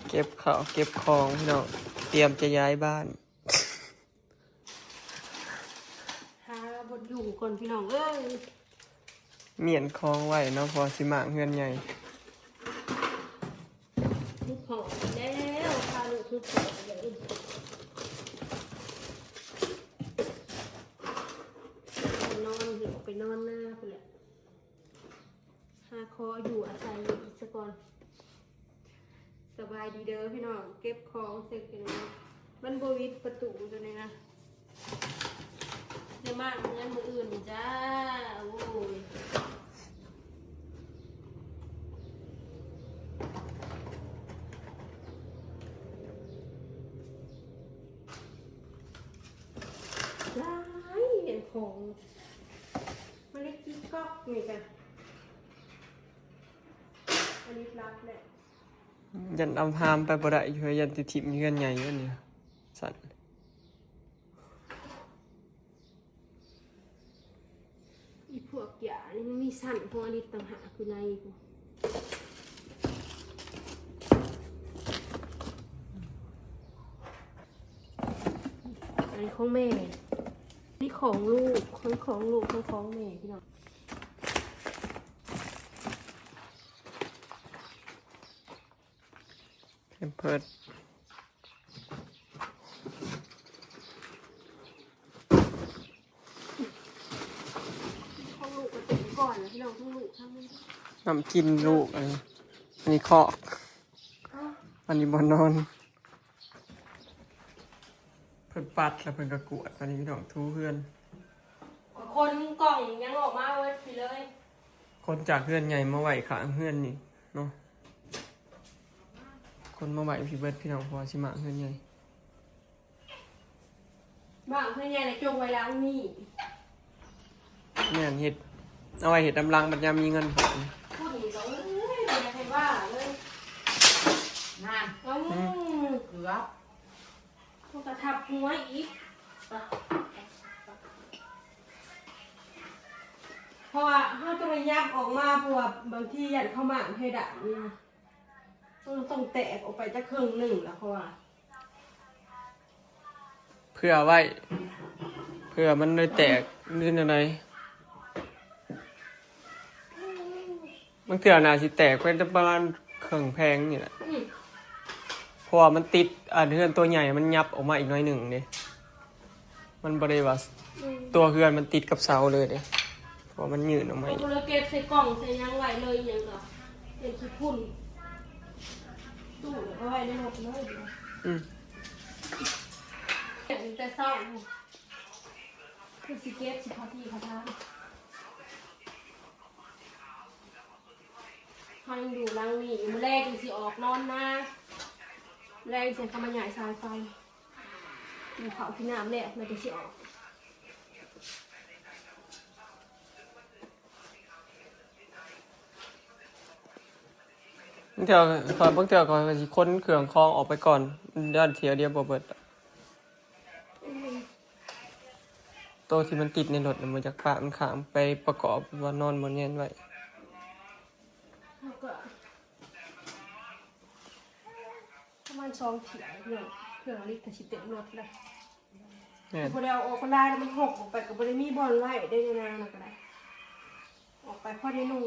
เก็บข้าวเก็บของพี่น้องเตรียมจะย้ายบ้านหาบทอยู่ก่อนพี่น้องเอ้ยเมียนคลองไว้เนาะพอสิมาเฮือนใหญ่ทุกของแล้วพาลูกทุกของเลยนอนเดี๋ยวไปนอนหน้าไปแหละหาคออยู่อาศัยอยู่อีกสักก่อนสบายดีเด้อพี่น้องเก็บของเสร็จกันนะมันบวิดประตูตัวนี้นะเดี๋ยวมาเงินมืออื่นจ้าโอ้ยร้ายเห็นของมันเล็กจิ๊กก๊อกนี่กันอันนี้รับแหละยันเอาพามไปบ่ได้อยู่ยันติทิมเฮือนใหญ่อันนี้สั่นอีพวกหยานี่มันมีสั่นพวกอันนี้ต่างหากคือในกูอันนี้ของแม่นี่ของลูกของลูกของแม่พี่น้องเพิดของลูกก็เต็มก่อนแล้วพี่น้องทั้งลูกทั้ง น้ำกินลูกอันนี้คอกอันนี้บนนอนเพิ่นปัดแล้วเพิ่นกระกวดอันนี้พี่น้องทูเฮือนคนกล่องยังออกมาเว้ยพี่เลย คนจากเฮือนใหญ่มาไหวขางเฮือนนี่เนาะคนมาไหวพี่เบิร์ดพี่น้องพอชิมาเฮือนใหญ่ บ้างเพื่อนใหญ่เลยจงไว้ล้างนี่ แม่นเห็ดเอาไว้เห็ดดำรังบัดยามมีเงินผ่อน พูดอย่างนี้ก็เอ้ยเป็นใครว่าเลยงานเกือบพวกกระทับหัวอีกเพราะว่าเขาจะมายับออกมาเพราะว่าบางทียันเข้ามาเพดานนี่ต้องแตกออกไปจะครึ่งหนึ่งแล้วเพราะว่าเพื่อไว้เพื่อมันเลยแตกลื่นอะไรบางเถื่อน่าสิแตกเป็นประมาณเครื่องแพงนี่แหละเพราะว่ามันติดเฮือนตัวใหญ่มันยับออกมาอีกน้อยหนึ่งเนี่ยมันบริวารตัวเฮือนมันติดกับเสาเลยเด้เพราะมันยืดออกมาอีก เราเก็บใส่กล่องใส่ยังไว้เลยยังก็เป็นขี้พุ่นตู้เอาไว้ในรถเลยแต่เศร้าคือสิเก็บสิพอที่เขาทำเขายังอยู่รังนี่มือแรกยังสิออกนอนนะแรกเสียงขมันใหญ่สายไฟมีเขาที่น้ำแหละมันจะสิออกบางเถื่อก่อนสิค้นเครื่องคลองออกไปก่อนด้านเทียวเดียวบ่เบิดตัวที่มันติดในรถมันจากปะมันขามไปประกอบว่านอนบนเงี้ยไว้แล้วก็ประมาณ2 เถียงเครื่องลิตรกับชิเต็มรถเลยพอเดียวออกก็ได้แล้วมันหกออกไปกับบริมีบอลไว้ได้นานๆก็ได้ออกไปพอได้นุ่ง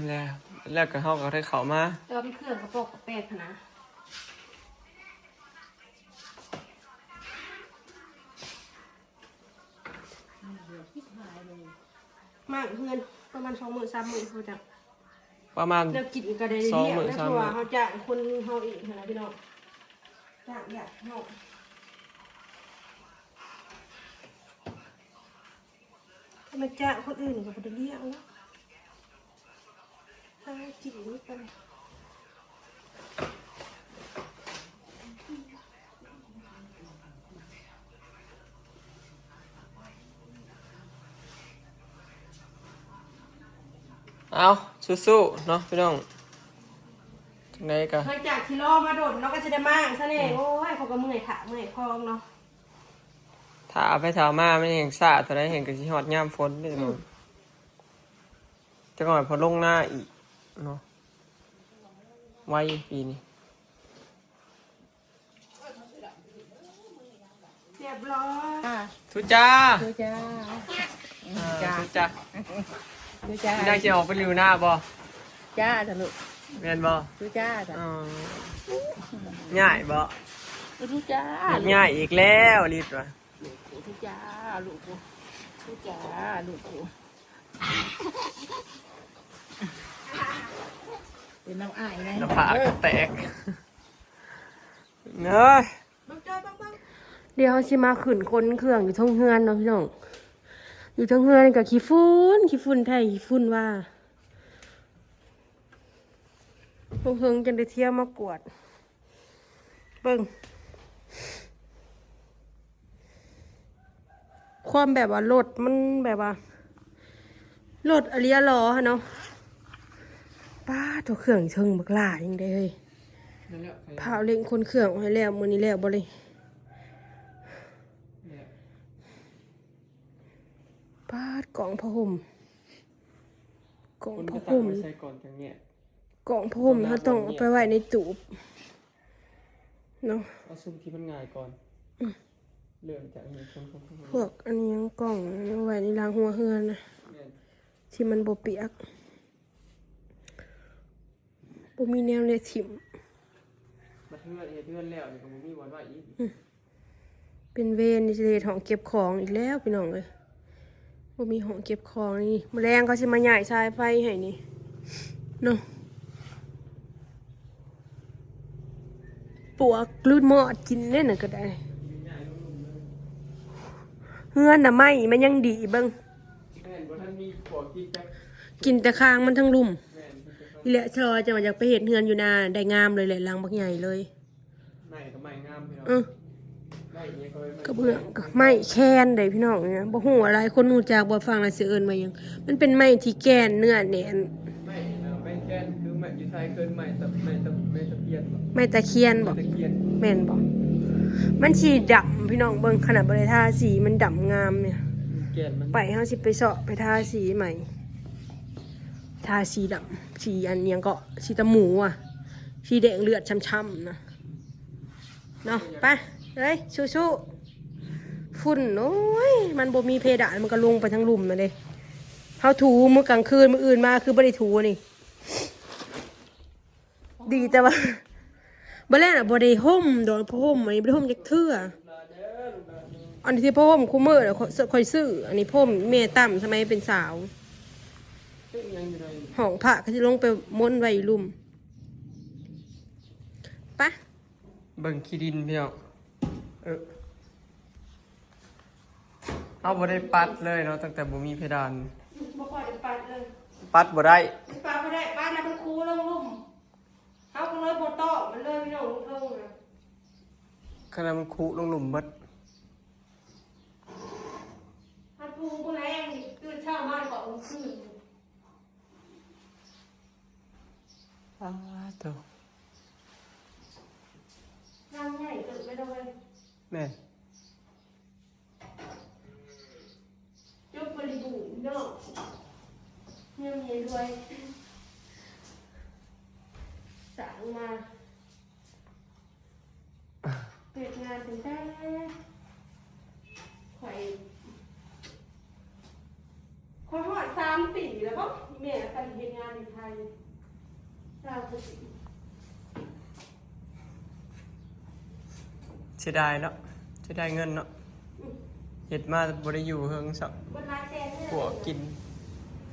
แล้วก็เขาก็ได้เข้ามาแล้วเป็นเครื่องกระป๋องกระแปดนะมากเงินประมาณ20,000-30,000เขาจะประมาณแล้วกินก็ได้เรียกแล้วตัวเขาจะคนเขาอีกนะพี่น้องจ้างอยากเขาถ้ามาจ้างคนอื่นก็ไม่ได้เรียกนะถ้ากินนี่กันเอาสู้ๆเนาะพี่น้องจังไดก็หลังจากที่รอมาโดดเราก็จะได้มากซะแน่โอ้ยเขาก็เมื่อยขาเมื่อยคอเนาะถ้าไปถามมาไม่เห็นซาตัวได้เห็นก็สิฮอดยามฝนเด้เนาะจังหน่อยพอลงหน้าอีกเนาะไว้ปีนี้ บร้อย ทุจ้า ดูจ้า ทุจ้า ดูจ้า ได้จะออกไปริวหน้าบ่ จ้าจ้ะลูก แม่นบ่ ดูจ้าจ้ะ อ๋อง่ายบ่ ดูจ้า ง่ายอีกแล้วลิดว่ะ ดูจ้าลูกกูดูจ้าลูกกูเป็นน้ำอ้ายไง หน้าผากก็แตกเนย เดี๋ยวสิมาขึ้นคนเครื่องอยู่ท้องเฮือนเนาะพี่น้องอยู่ท้องเฮือนกับขี้ฝุ่นไทยขี้ฝุ่นว่าพวกเฮิงกันได้เที่ยวมากวดเบิ่งความแบบว่ารถมันแบบว่ารถอเลียล้อเนาะป้าตัวเครื่องเชิงบักหลายยังได้เฮ้ย นั่นแหละ พาเล่งคนเครื่องให้แล้วมื้อนี้แล้วบ่เลยปาดกล่องผ้าห่มกล่อง คุณ ผ้า ก็ตัก ห่ม ไปใส่ก่อนจังเนี่ย กล่องผ้าห่มเขาต้องเอาไปไว้ในตู้เนาะ เอาซุ่มที่มันง่ายก่อนเริ่มจากนี้คน พวกอันนี้ยังกล่องเอาไว้ในรางหัวเฮือนนะ แม่น ที่มันบ่เปียกบ่มีแนวเลยถิ่ม มาเทื่อนเทื่อนแล้วนี่ก็บ่มีวันว่าอีก เป็นเวรนี่สิเฮ็ดห้องเก็บของอีกแล้วพี่น้องเอ้ยบ่มีห้องเก็บของนี่แมลงเขาสิมาย้ายสายไฟให้นี่เนาะปวกลืดหมอดกินเล่นน่ะก็ได้เฮือนน่ะไหม้มันยังดีเบิ่ง แม่นบ่ทันมีพวกที่จัก กินแต่ค้างมันทั้งลุ่ม แม่นที่จะ อีแหละชะลอจะมาอยากไปเฮ็ดเฮือนอยู่นาได้งามเลยแหละหลังบักใหญ่เลย ใหม่ก็ใหม่งามพี่น้อง เออ ใหม่เนี่ยก็ไว้ กระเบื้องก็ไม้แคนได้พี่น้องเนี่ยบ่ฮู้อะไรคนฮู้จักบ่ฟังแล้วสิเอิ้นว่าหยังมันเป็นไม้ที่แกนเนื้อแน่น ไม่ไม่แค่นคือใหม่อยู่ไทยเกินใหม่ตะเพียนบ่ ไม้ตะเคียนบ่ ตะเคียน แม่นบ่มันสีดำพี่น้องเบิ่งขนาดบ่ได้ทาสีมันดำงามเนี่ย แก่นมัน ไปเฮาสิไปเสาะไปทาสีใหม่ ทาสีดำสีอันเนี้ยก็สีตะหมูอ่ะสีแดงเลือดช้ำๆนะเนาะไปเฮ้ยสู้ๆฝุ่นโอ้ยมันบ่มีเพดานมันก็ลงไปทั้งลุ่มนั่นเด้เฮาถูมื้อกลางคืนมื้ออื่นมาคือบ่ได้ถูนี่ ดีแต่ว่าบ่แลน่ะบ่ได้ห่มดอกผ้าห่มอันนี้บ่ได้ห่มจักเทื่ออันนี้ที่ผ้าห่มคูเมอร์น่ะค่อยซื้ออันนี้ผ้าห่มแม่ตั้มสมัยเป็นสาว ซึ่งยังอยู่ใน ห้องพระก็สิลงไปม้วนไว้ลุ่มปะ เบิ่งขี้ดินพี่น้องเอาบ่ได้ปัดเลยเนาะตั้งแต่บ่มีเพดาน บ่ค่อยได้ปัดเลย ปัดบ่ได้ ปัดบ่ได้ปัดน่ะมันคูลงลุ่มเฮาก็เลยบ่ตอกมันเลยพี่น้องลงน่ะ ขณะมันคุลงหลุมเบิด ถ้าปูบ่แรงนี่ตื่นเช้ามาก็เอาคืน ตัว ร่างใหญ่เกินไปเลย แม่น ยกบริบูรณ์เนาะเงี้ยมีด้วยสั่งมาเปิดงานถึงแต่ข่อยหอด3 ปีแล้วก็แม่กันเฮ็ดงานในไทย3 ปี เสียดายเนาะเสียดายเงินเนาะเฮ็ดมาบ่ได้อยู่เฮิงสัก บนลายแซนเนี่ย พวกกิน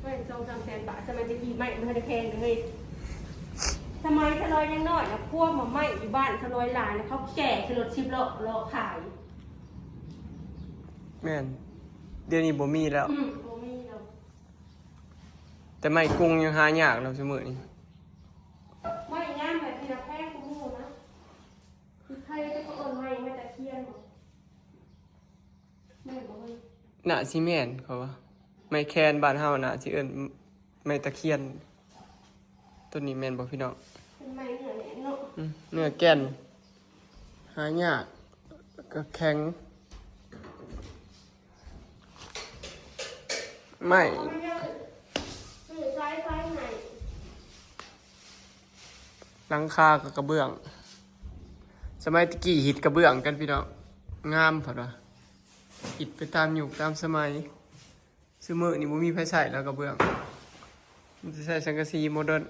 ไม่2-3 แสนบาทสมัยตะกี้ไม่มันได้แพงเลยสมัยสลอยยังน้อยนะพวกมาไม่อยู่บ้านสลอยหลานนะเขาแก่คือรถ10 ล้อรอขาย แม่นเดี๋ยวนี้บ่มีแล้ว โมมีแล้ว แต่ไม่กรุงยังหายากแล้วเสมอนี่ ไม่งามแบบทีละแพงกูมูนะคือใครจะก็เอิญไม่ตะเคียนบอกไม่บอกเลย น่ะสิแม่นเขาว่าไม่แคนบ้านเฮาน่ะสิเอิ้นไม่ตะเคียนตัวนี้แม่นบ่พี่น้อง เป็นไม้เหนือเนี่ยเนาะ เนื้อแก่นหายากก็แข็งไม่ เอาไม่เยอะสื่อซ้ายไฟไหน หลังคากับกระเบื้อง สมัยตะกี้หิดกระเบื้องกันพี่น้องงามพอดว่า อิดไปตามยุคตามสมัยซื้อมือนี่บ่มีไฟใส่แล้วกระเบื้องมันจะใส่สังกะสีโมเดิร์น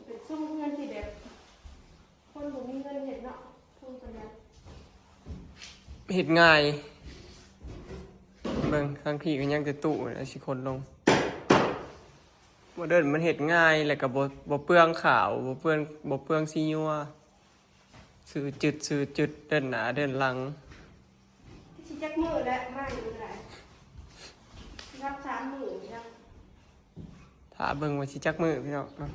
เป็นซุ้มเงินที่แบบคนบ่มีเงินเห็ดเนาะทุ่งกันแล้ว เห็ดง่ายเบิ่งทางพี่ก็ยังจะตู้แล้วสิคนลงโมเดิร์นมันเห็ดง่ายแล้วก็บ่เปลืองขาวบ่เปลืองซียัวสื่อจุดเดินหน้าเดินหลัง ที่จักมือและไม่รู้ไรรับ3 มื้อครับ ถ้าเบิ่งว่าสิจักมือพี่น้องเนาะ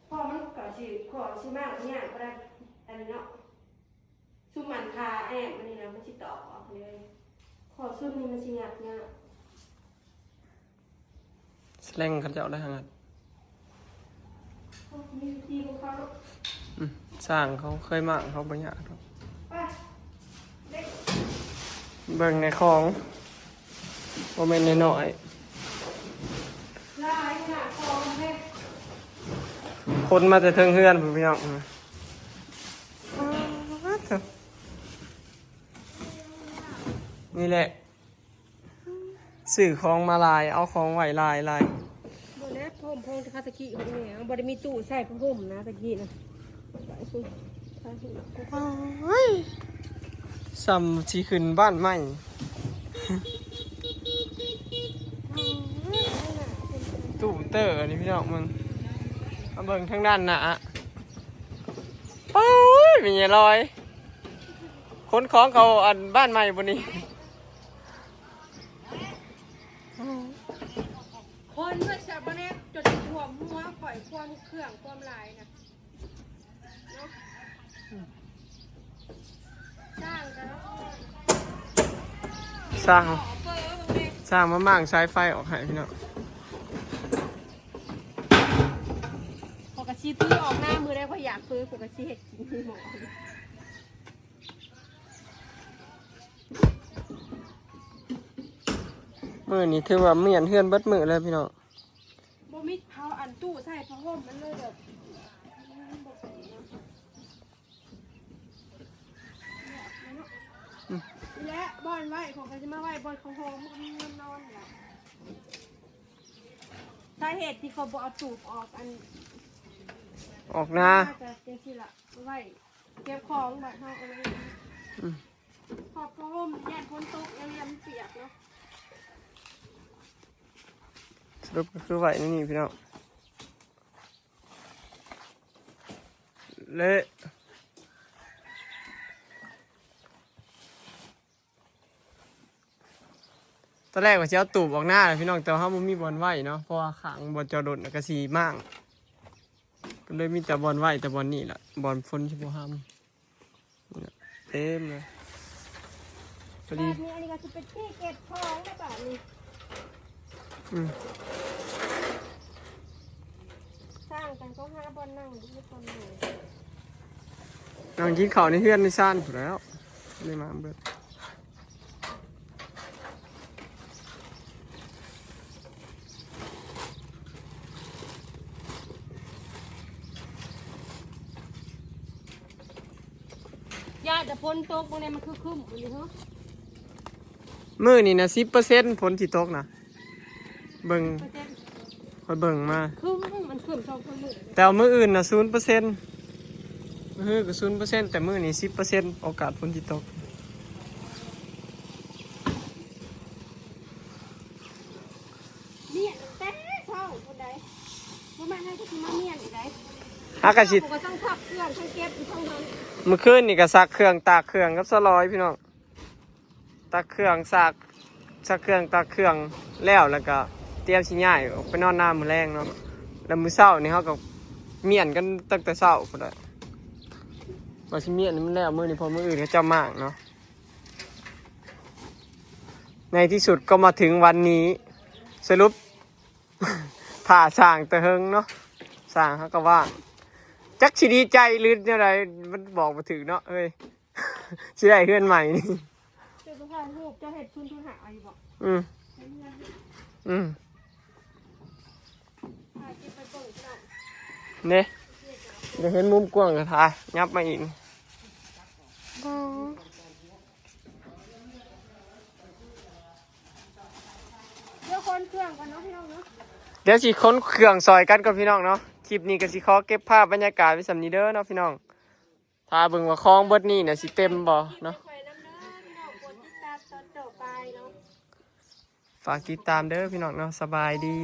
พอมันก็สิขอสิมากเนี่ยก็ได้อันนี้เนาะซุ่มมันคาแอบอันนี้นะมันสิตอกออกเลยขอซุ่มนี่มันสิงัดเนี่ย แสลงเขาจะเอาได้ทางนั้น มีวิธีของเขาเนาะ สร้างเขาเคยมากเขาบ่ยากหรอก ไปเด็ก เบิ่งในของบ่แม่นน้อย ลายขนาดคองแม่ ๆคนมาแต่เทิงเฮือนพุ่นพี่น้องนี่แหละสื่อของมาลายเอาของไหวลาย บนนี้พ่มพงคาตะกี้ของเนี่ยบริมีตู้ใส่พ่มนะตะกี้นะไปสิไปสิ ซ้ำสิขึ้นบ้านใหม่ตู้เตอร์นี่พี่น้องมึงมาเบิ่งทางด้านหน้าโอ้ยมีเงี้ยลอยคนของเขาอันบ้านใหม่บนนี้ คนเมื่อเช้าเนี่ยจดหัวมัวข่อยความเครื่องความลายนะเนาะจ้างกันแล้ว สร้าง เปิดตรงนี้ สร้างมามั่งใช้ไฟออกให้พี่น้อง ปกติตีออกหน้ามือได้เพราะอยากเปิดปกติเห็ดกินหมอ มือนี้ถือว่าเมียนเฮือนเบิดมือเลยพี่น้อง บ่มีเผาอันตู้ใส่ผ้าห่มมันเลยแบบและบอนไว้ของใครจะมาไว้บอนของโฮมมันมีเงินนอนเนี่ยสาเหตุที่เขาบอกเอาตูบออกอัน ออกนะ น่าจะเป็นสิละไว้เก็บของแบบเฮาเอาไว้ขอบผ้าห่มแยกคนตกยังเปียกเนาะ สรุปก็คือไหวนี่พี่น้องเละตอนแรกว่าจะเอาตูบออกหน้าเลยพี่น้องแต่ว่ามันมีบอลไหวเนาะเพราะว่าขังบอลจอดดกระสีมากก็เลยมีแต่บอลไหวแต่บอลนี่แหละบอลฝนชิบุฮัมเต็มเลยพอดี แบบนี้อันนี้ก็จะเป็นที่เก็บของแล้วแบบนี้สร้างกันก็ห้าบอลนั่งดูตอนหนู นางกินข้าวในเฮือนในซ่านถูกแล้วไม่มาเบิด ญาติพ้นโต๊ะพวกนี้มันคือคุ้มอยู่เหรอ มื้อนี่นะ10%ผลที่ตกนะเบิ่งคอยเบิ่งมา คือมันขึ้นช่องคนมือ แต่เอามื้ออื่นนะ0%มื้อก็0%แต่มื้อนี้10%โอกาสฝนที่ตก เนี่ยแต่ช่องคนใดว่ามันให้ก็คือมาเมียนอีกได หากะสิ ผมก็ต้องขับเครื่องทั้งเก็บอยู่ทั้งนั้น เมื่อคืนนี่ก็ซักเครื่องตากเครื่องกับสลอยพี่น้องตากเครื่องซักเครื่องตากเครื่องแล้วก็เตรียมสิย้ายออกไปนอนน้ำมื้อแรงเนาะแล้วมื้อเช้านี่เฮาก็เมียนกันตั้งแต่เช้าพุ่นน่ะว่าสิเมียนนี่มันแล้วมื้อนี้พอมื้ออื่นเขาเจ้ามากเนาะในที่สุดก็มาถึงวันนี้สรุป ถ่าสร้างแต่เฮิงเนาะสร้างเขาก็ว่าจักสิดีใจหรืออะไรมันบอกมาถึงเนาะเอ้ย สิได้เฮือนใหม่นี่ เจ้าสุภาพรูปเจ้าเห็ดทุนหาอยู่บอก อืมอืม หาเก็บไปเปิดเจ้า เนี่ย เดี๋ยวเห็นมุมกว้างก็ถ่ายยับมาอีก เดี๋ยวคนเครื่องกันเนาะพี่น้องเนาะ เดี๋ยวสิค้นเครื่องซอยกันกับพี่น้องเนาะคลิปนี้ก็สิขอเก็บภาพบรรยากาศไว้สำนี้เด้อเนาะพี่น้องถ้าเบิ่งว่าคลองเบิดนี่เนี่ยสิเต็มบ่เนาะ ไปน้ำเด้อพี่น้องกดติดตามตอนต่อไปเนาะ ฝากติดตามเด้อพี่น้องเนาะสบายดี